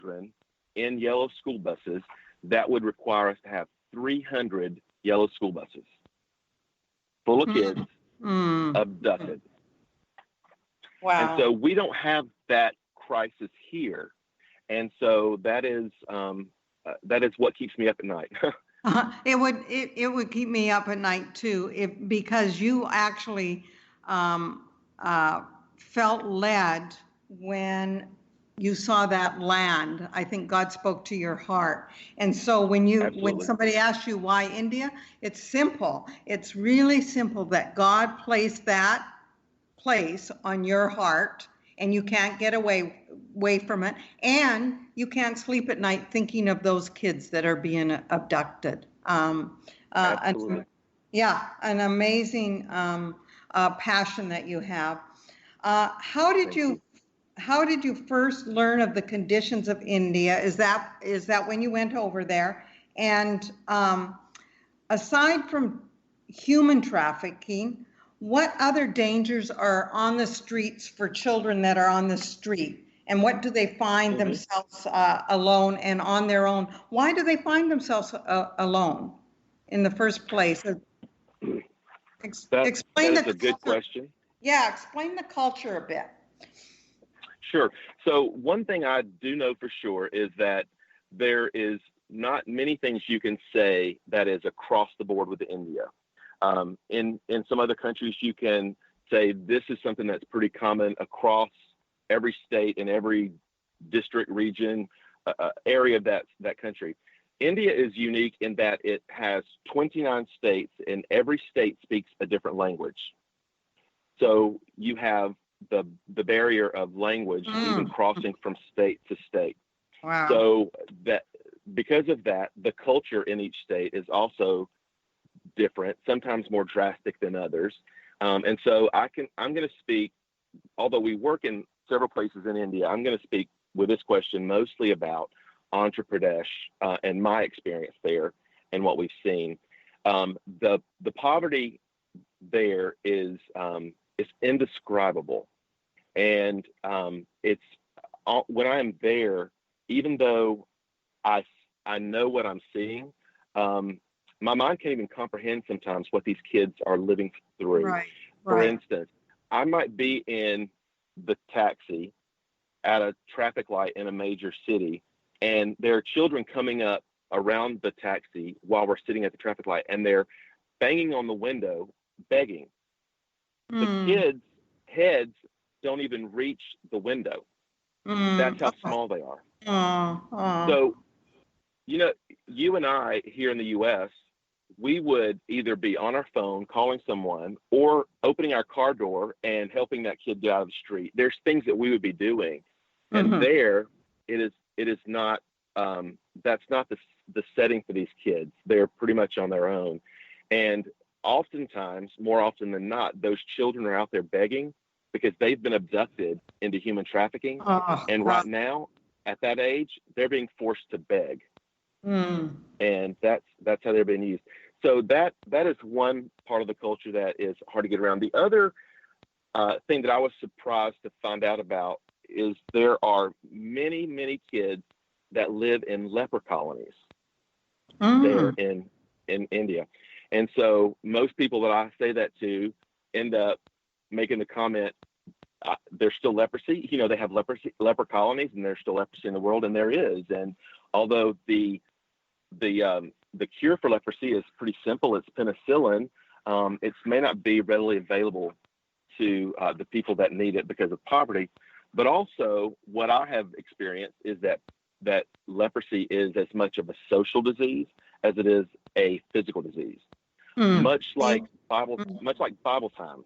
children in yellow school buses, that would require us to have 300 yellow school buses full of kids abducted. Wow. And so we don't have that crisis here. And so that is what keeps me up at night. It would keep me up at night too, because you actually felt led when you saw that land. I think God spoke to your heart. And so when somebody asks you why India, it's simple. It's really simple that God placed that place on your heart, and you can't get away from it, and you can't sleep at night thinking of those kids that are being abducted. Absolutely. An amazing passion that you have. How did you first learn of the conditions of India? Is that when you went over there? And aside from human trafficking, what other dangers are on the streets for children that are on the street? And what do they find themselves alone and on their own? Why do they find themselves alone in the first place? Explain that's a good question. Yeah, explain the culture a bit. Sure. So one thing I do know for sure is that there is not many things you can say that is across the board with India. In some other countries, you can say this is something that's pretty common across every state and every district, region, area of that country. India is unique in that it has 29 states, and every state speaks a different language. So you have the barrier of language even crossing from state to state. Wow. So that because of that, the culture in each state is also different, sometimes more drastic than others. And so I'm going to speak, although we work in several places in India, I'm going to speak with this question mostly about Andhra Pradesh and my experience there and what we've seen. The poverty there is indescribable. And it's when I'm there, even though I know what I'm seeing, my mind can't even comprehend sometimes what these kids are living through. Right. For instance, I might be in the taxi at a traffic light in a major city, and there are children coming up around the taxi while we're sitting at the traffic light, and they're banging on the window, begging. The kids' heads don't even reach the window. That's how small they are. So, you and I here in the U.S., we would either be on our phone calling someone or opening our car door and helping that kid get out of the street. There's things that we would be doing. And there, it is not, that's not the setting for these kids. They're pretty much on their own. And oftentimes, more often than not, those children are out there begging because they've been abducted into human trafficking. And right now, at that age, they're being forced to beg. And that's how they're being used. So that is one part of the culture that is hard to get around. The other thing that I was surprised to find out about is there are many, many kids that live in leper colonies there in India. And so most people that I say that to end up making the comment, there's still leprosy. They have leper colonies, and there's still leprosy in the world, and there is. And although the cure for leprosy is pretty simple, it's penicillin, it may not be readily available to the people that need it because of poverty. But also what I have experienced is that leprosy is as much of a social disease as it is a physical disease, much like Bible times.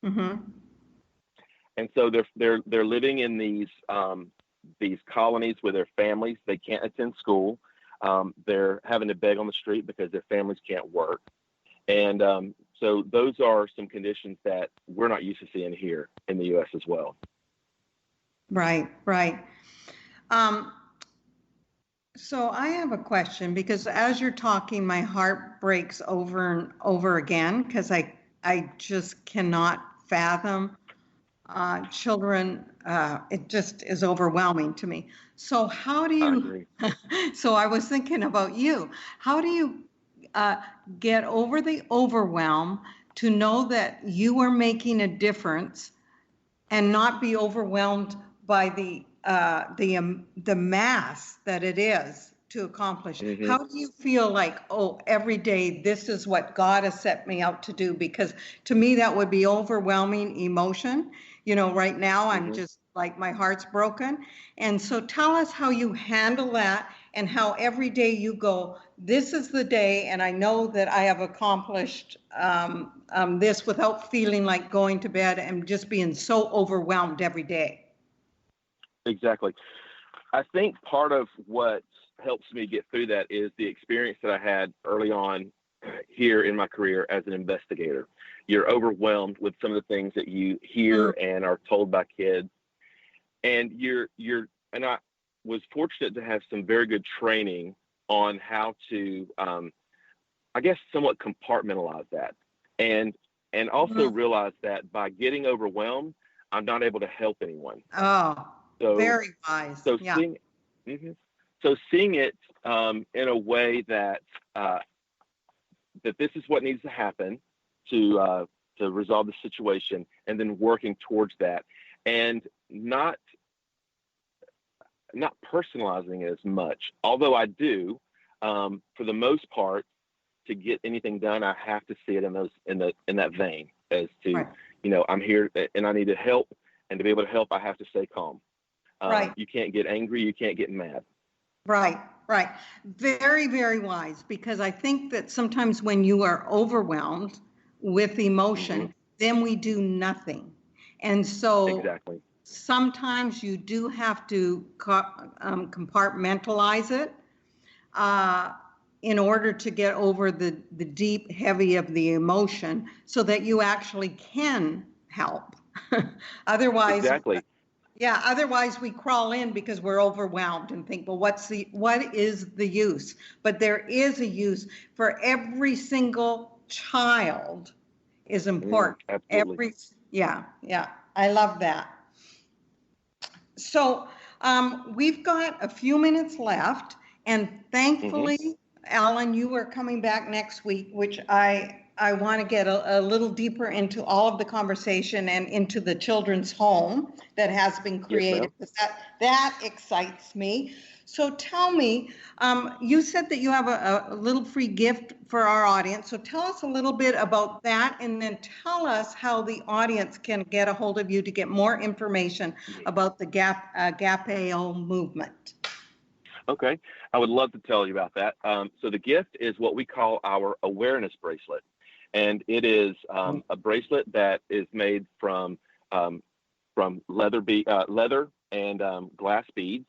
And so they're living in these colonies with their families. They can't attend school. They're having to beg on the street because their families can't work. And so those are some conditions that we're not used to seeing here in the U.S. as well. Right. So I have a question, because as you're talking, my heart breaks over and over again, because I just cannot fathom children. It just is overwhelming to me. So how do I you, agree. so I was thinking about you. How do you uh, get over the overwhelm to know that you are making a difference and not be overwhelmed by the mass that it is to accomplish? Hmm. How do you feel like, oh, every day this is what God has set me out to do? Because to me that would be overwhelming emotion. You know, right now I'm Hmm. just like my heart's broken. And so tell us how you handle that and how every day you go, this is the day, and I know that I have accomplished this without feeling like going to bed and just being so overwhelmed every day. Exactly. I think part of what helps me get through that is the experience that I had early on here in my career as an investigator. You're overwhelmed with some of the things that you hear Mm, and are told by kids, and and I was fortunate to have some very good training on how to, I guess, somewhat compartmentalize that, and also mm. realize that by getting overwhelmed, I'm not able to help anyone. Oh, So very wise. so Yeah. seeing mhm. so seeing it in a way that that this is what needs to happen to resolve the situation, and then working towards that, and not personalizing it as much. Although I do, for the most part, to get anything done, I have to see it in that vein as to, Right. I'm here and I need to help, and to be able to help, I have to stay calm. Right. You can't get angry, you can't get mad. Right, right. Very, very wise, because I think that sometimes when you are overwhelmed with Hmm. emotion, then we do nothing. And so Exactly. sometimes you do have to compartmentalize it uh, in order to get over the deep, heavy of the emotion so that you actually can help. Otherwise, Exactly. yeah, otherwise we crawl in because we're overwhelmed and think, well, what is the use? But there is a use for every single child is important. Absolutely. Every, yeah, yeah, I love that. So we've got a few minutes left, and Hmm. thankfully, Alan, you are coming back next week, which I want to get a little deeper into all of the conversation and into the children's home that has been Yes, created, ma'am. because that excites me. So tell me, you said that you have a little free gift for our audience. So tell us a little bit about that, and then tell us how the audience can get a hold of you to get more information about the Agapao movement. Okay. I would love to tell you about that. So the gift is what we call our awareness bracelet. And it is a bracelet that is made um, leather and glass beads.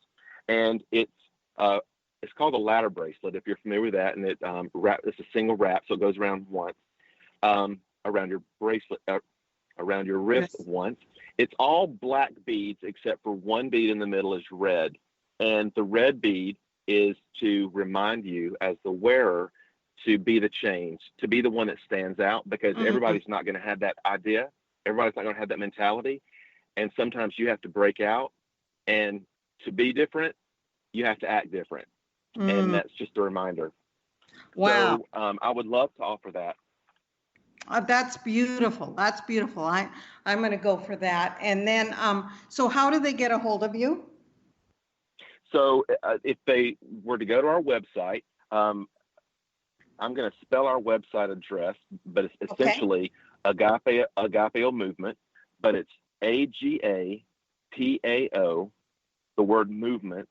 And it's called a ladder bracelet, if you're familiar with that. And it's a single wrap, so it goes around once, around your bracelet, around your wrist Yes. once. It's all black beads except for one bead in the middle is red. And the red bead is to remind you as the wearer to be the change, to be the one that stands out, because Mm, everybody's not going to have that idea. Everybody's not going to have that mentality. And sometimes you have to break out, and to be different, you have to act different. And mm. that's just a reminder. Wow. So I would love to offer that. That's beautiful. That's beautiful. I'm going to go for that. And then, so how do they get a hold of you? So if they were to go to our website, um, I'm going to spell our website address, but it's Okay. essentially Agapao movement, but it's Agapao, the word movement,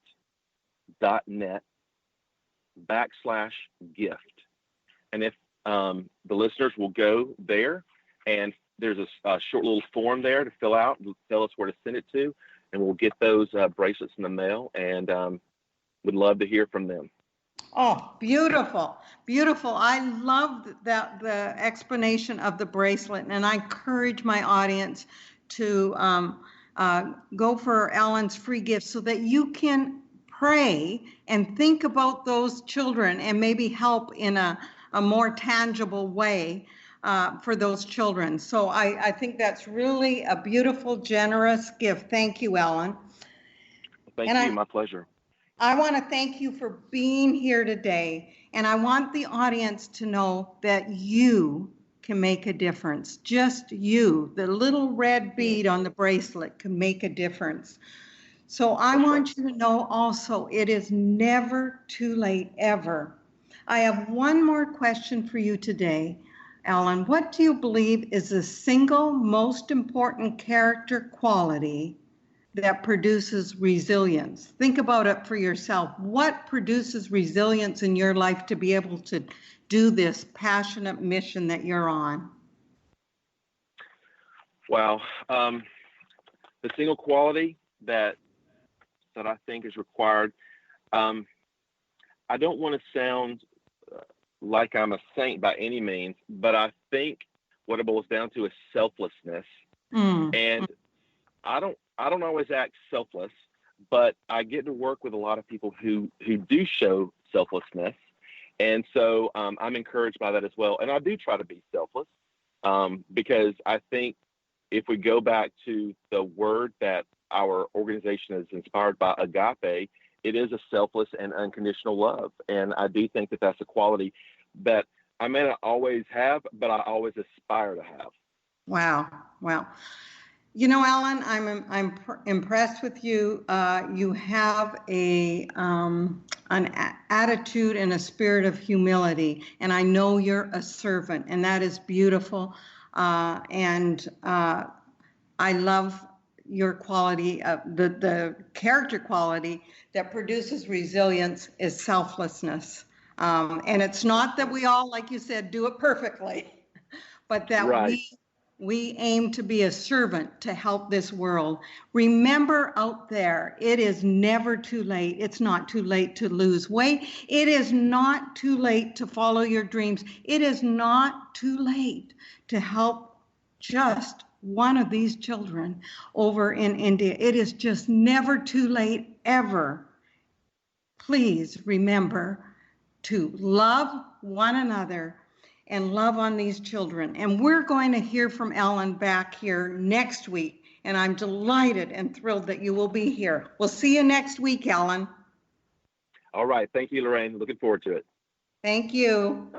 .net /gift. And if the listeners will go there, and there's a short little form there to fill out, tell us where to send it to, and we'll get those bracelets in the mail, and would love to hear from them. Oh, beautiful, beautiful. I love that the explanation of the bracelet, and I encourage my audience to go for Ellen's free gift so that you can pray and think about those children and maybe help in a more tangible way for those children. So I think that's really a beautiful, generous gift. Thank you, Ellen. Thank And you. My pleasure. I want to thank you for being here today. And I want the audience to know that you can make a difference. Just you, the little red bead on the bracelet, can make a difference. So I want you to know also, it is never too late, ever. I have one more question for you today, Alan. What do you believe is the single most important character quality that produces resilience? Think about it for yourself. What produces resilience in your life to be able to do this passionate mission that you're on? Wow. The single quality that I think is required. I don't want to sound like I'm a saint by any means, but I think what it boils down to is selflessness. And I don't always act selfless, but I get to work with a lot of people who do show selflessness. And so I'm encouraged by that as well. And I do try to be selfless because I think if we go back to the word that our organization is inspired by, agape, it is a selfless and unconditional love. And I do think that that's a quality that I may not always have, but I always aspire to have. Wow. Wow. You know, Alan, I'm impressed with you. You have an attitude and a spirit of humility, and I know you're a servant, and that is beautiful. I love your quality, the character quality that produces resilience is selflessness. And it's not that we all, like you said, do it perfectly, but that Right. we aim to be a servant to help this world. Remember out there, it is never too late. It's not too late to lose weight. It is not too late to follow your dreams. It is not too late to help just one of these children over in India. It is just never too late, ever. Please remember to love one another and love on these children. And we're going to hear from Ellen back here next week. And I'm delighted and thrilled that you will be here. We'll see you next week, Ellen. All right. Thank you, Lorraine. Looking forward to it. Thank you.